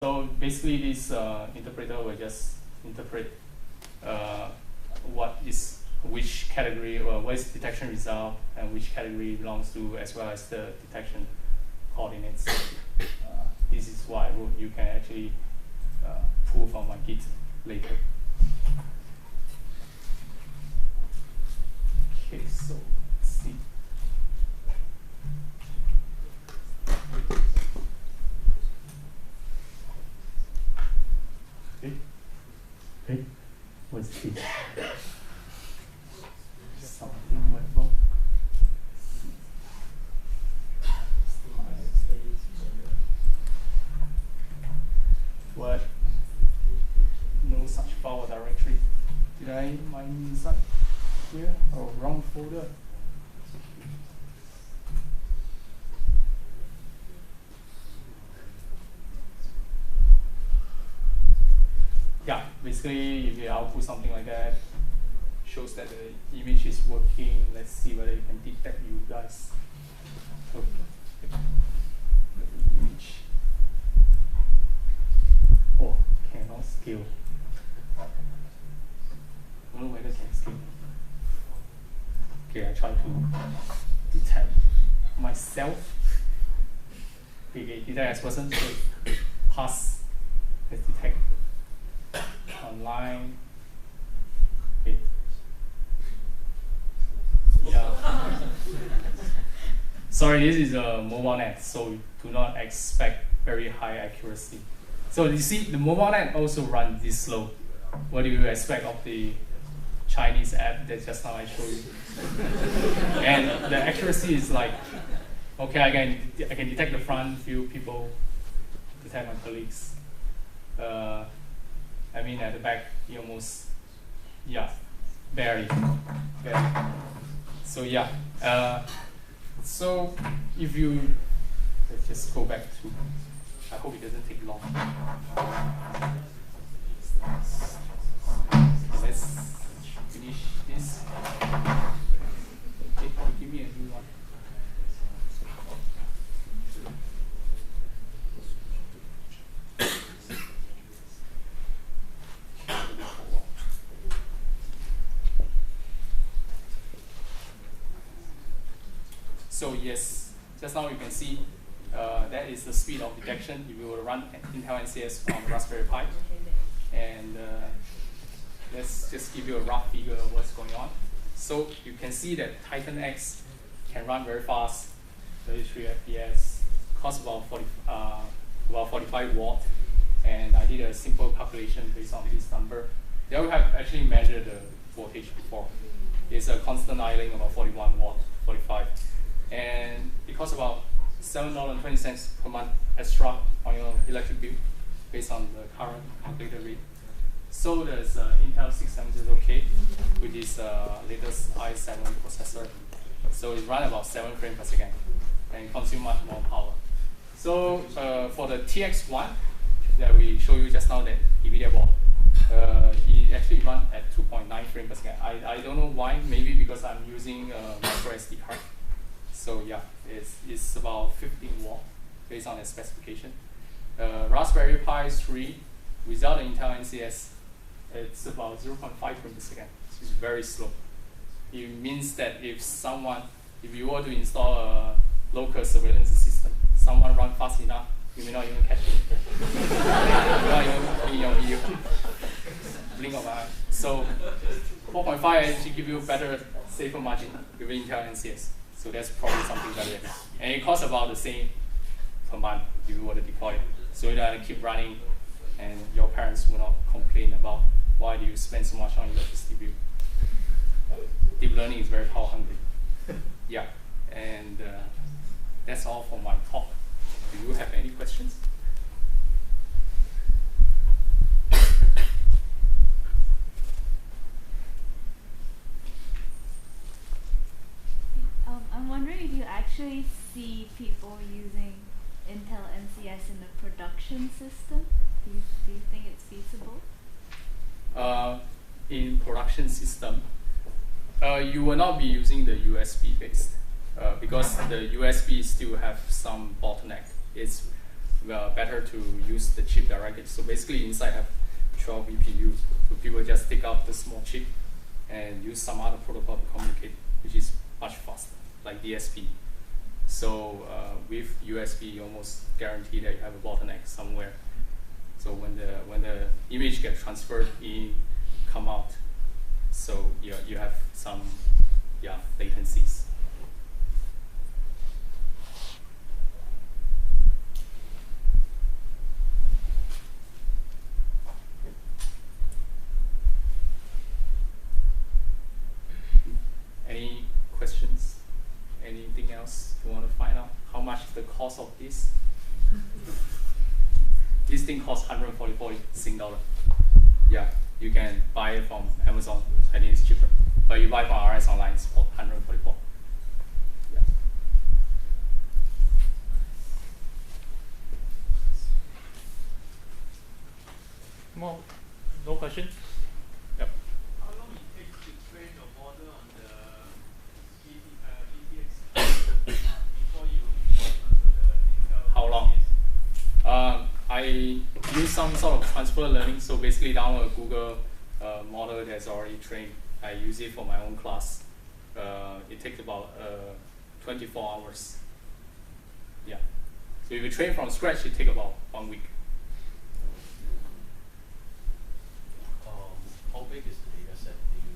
So basically, this interpreter will just interpret which category or what is detection result and which category belongs to, as well as the detection coordinates. This is what I wrote. You can actually pull from my Git later. Okay, so let's see. Hey, what's this? Something went wrong. What? No such file directory. Did I mine inside here? Oh, wrong folder. Yeah, basically, if you output something like that, shows that the image is working. Let's see whether it can detect you guys. Okay. The image. Oh, cannot scale. I don't know whether it can scale. Okay, I try to detect myself. Okay, detect as person. So pass. Let's detect. Online. Okay. Yeah. Sorry, this is a mobile net, so do not expect very high accuracy. So you see, the mobile net also runs this slow. What do you expect of the Chinese app that just now I showed you? And the accuracy is like, okay, I can detect the front few people, detect my colleagues. I mean, at the back, you almost, yeah, barely. So yeah, so if you, let's just go back to, I hope it doesn't take long. Let's finish this. Okay, give me a new one. So yes, just now you can see that is the speed of detection if you were to run Intel NCS on Raspberry Pi. And let's just give you a rough figure of what's going on. So you can see that Titan X can run very fast, 33 FPS, costs about 45 watt. And I did a simple calculation based on this number. They will have actually measured the voltage before. It's a constant idling about 41 watt, 45. And it costs about $7.20 per month extra on your electric bill based on the current calculated rate. So there's Intel 670K with this latest i7 processor. So it runs about 7 frames per second and consumes much more power. So for the TX1 that we showed you just now, that NVIDIA board, it actually runs at 2.9 frames per second. I don't know why, maybe because I'm using a micro SD card. So yeah, it's about 15 watt based on the specification. Raspberry Pi 3 without the Intel NCS, it's about 0.5 frames per second. It's very slow. It means that if you were to install a local surveillance system, someone run fast enough, you may not even catch it. You may not even in your video. Blink of an eye. So 4.5 actually give you better, safer margin with Intel NCS. So that's probably something better. And it costs about the same per month if you were to deploy it. So you don't keep running and your parents will not complain about why do you spend so much on electricity bill. Deep learning is very power hungry. Yeah, and that's all for my talk. Do you have any questions? I'm wondering if you actually see people using Intel NCS in the production system. Do you think it's feasible? In production system, you will not be using the USB based because the USB still have some bottleneck. It's better to use the chip directly. So basically inside have 12 VPU. So people just take out the small chip and use some other protocol to communicate, which is much faster, like DSP. So with USB, you almost guarantee that you have a bottleneck somewhere. So when the image gets transferred in, come out, so you have some latencies. Any questions? Anything else you want to find out? How much is the cost of this? This thing costs 144 Sing dollar. Yeah, you can buy it from Amazon. I think it's cheaper. But you buy from RS online, it's 144. Yeah. No questions? Yep. How long it takes to train your model on the GTX before you transfer the Intel? How long? I use some sort of transfer learning. So basically download a Google model that's already trained. I use it for my own class. It takes about 24 hours. Yeah. So if you train from scratch, it takes about 1 week. How big is the data set that you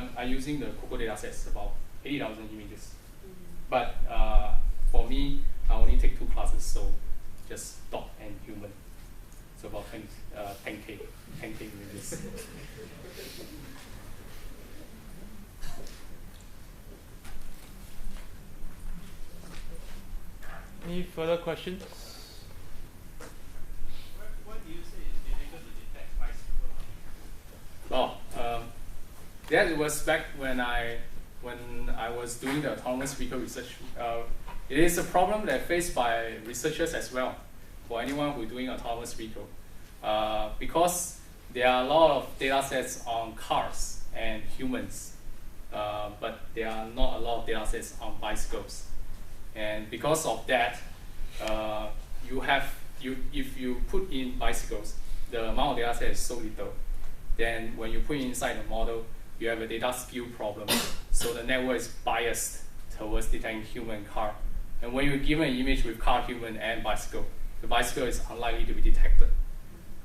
need? I'm using the Coco data sets, about 80,000 images. But for me, I only take 2 classes, so just dog and human. So about 10K images. Any further questions? What do you say is difficult to detect bicycle? That was back when I was doing the autonomous vehicle research. It is a problem that faced by researchers as well, for anyone who is doing autonomous vehicle, because there are a lot of data sets on cars and humans, but there are not a lot of data sets on bicycles. And because of that, if you put in bicycles, the amount of data set is so little. Then when you put inside the model, you have a data skew problem. So the network is biased towards detecting human and car. And when you're given an image with car, human, and bicycle, the bicycle is unlikely to be detected.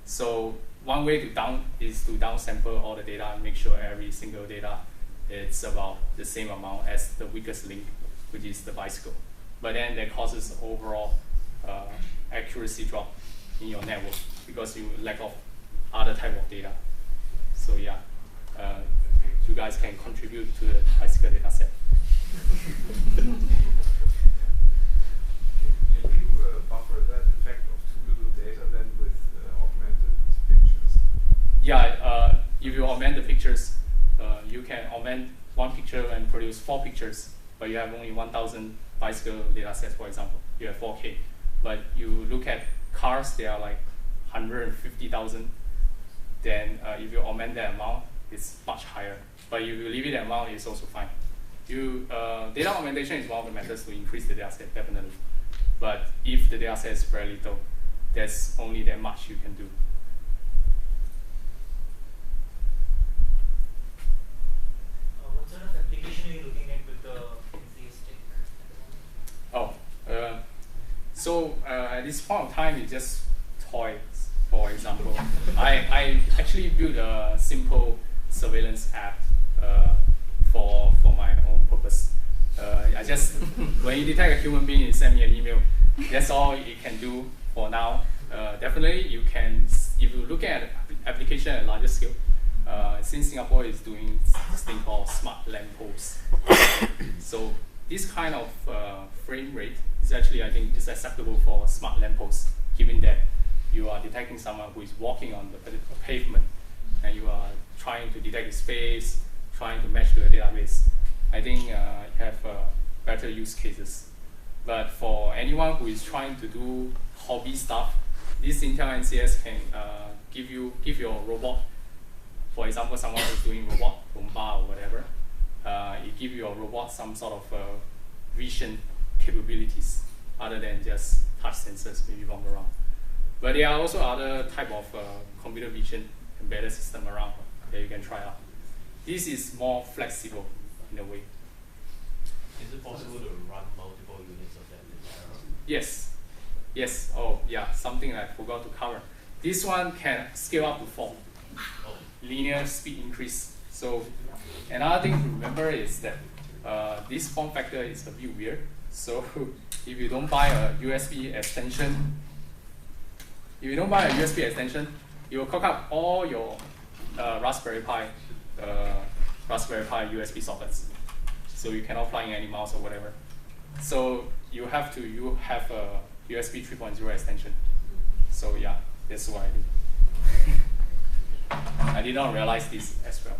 So one way to downsample all the data and make sure every single data is about the same amount as the weakest link, which is the bicycle. But then that causes overall accuracy drop in your network because you lack of other type of data. So yeah, you guys can contribute to the bicycle data set. Can you buffer that effect of too little data then with augmented pictures? Yeah, if you augment the pictures, you can augment one picture and produce 4 pictures, but you have only 1,000 bicycle data sets, for example. You have 4K. But you look at cars, they are like 150,000. Then if you augment that amount, it's much higher. But if you leave it that amount, it's also fine. Data augmentation is one of the methods to increase the data set, definitely. But if the data set is very little, there's only that much you can do. What sort of application are you looking at with the stick at the moment? So at this point of time, it's just toys, for example. I actually built a simple surveillance app for my own purpose. I just, when you detect a human being, you send me an email. That's all it can do for now. Definitely, you can, if you look at application at larger scale, since Singapore is doing this thing called smart lampposts. So this kind of frame rate is actually, I think, is acceptable for smart lampposts, given that you are detecting someone who is walking on the pavement, and you are trying to detect his face, trying to match to a database. I think you have better use cases. But for anyone who is trying to do hobby stuff, this Intel NCS can give your robot, for example, someone who's doing robot, Roomba or whatever, it gives your robot some sort of vision capabilities other than just touch sensors maybe roam around. But there are also other type of computer vision embedded system around that you can try out. This is more flexible in a way. Is it possible to run multiple units of that in parallel? Yes. Yes. Oh, yeah. Something I forgot to cover. This one can scale up to 4. Oh. Linear speed increase. So another thing to remember is that this form factor is a bit weird. So if you don't buy a USB extension, it will cock up all your Raspberry Pi USB sockets. So you cannot plug in any mouse or whatever. So you have a USB 3.0 extension. So yeah, that's what I do. I did not realize this as well.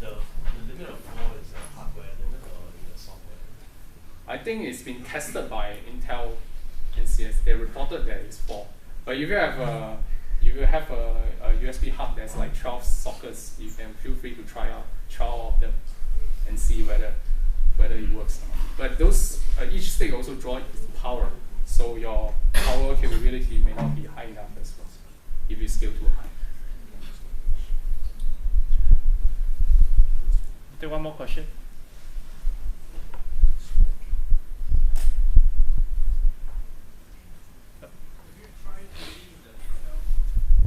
The limit of 4 is the hardware limit or the software? I think it's been tested by Intel NCS. They reported that it's 4. But if you have a USB hub that's like 12 sockets, you can feel free to try out 12 of them and see whether it works. But those each stick also draws power, so your power capability may not be high enough as well if you scale too high. Take one more question.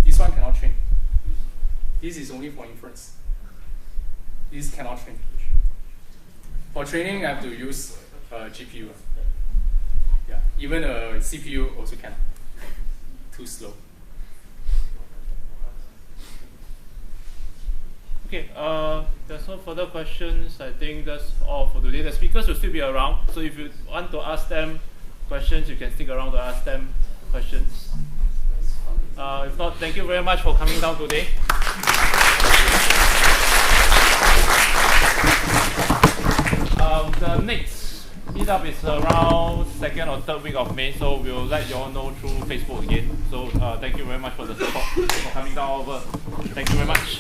This one cannot train. This is only for inference. This cannot train. For training, I have to use GPU. Yeah, even a CPU also cannot. Too slow. Okay, there's no further questions. I think that's all for today. The speakers will still be around, so if you want to ask them questions, you can stick around to ask them questions. If not, thank you very much for coming down today. The next meetup is around 2nd or 3rd week of May, so we'll let you all know through Facebook again. So thank you very much for the support, for coming down over. Thank you very much.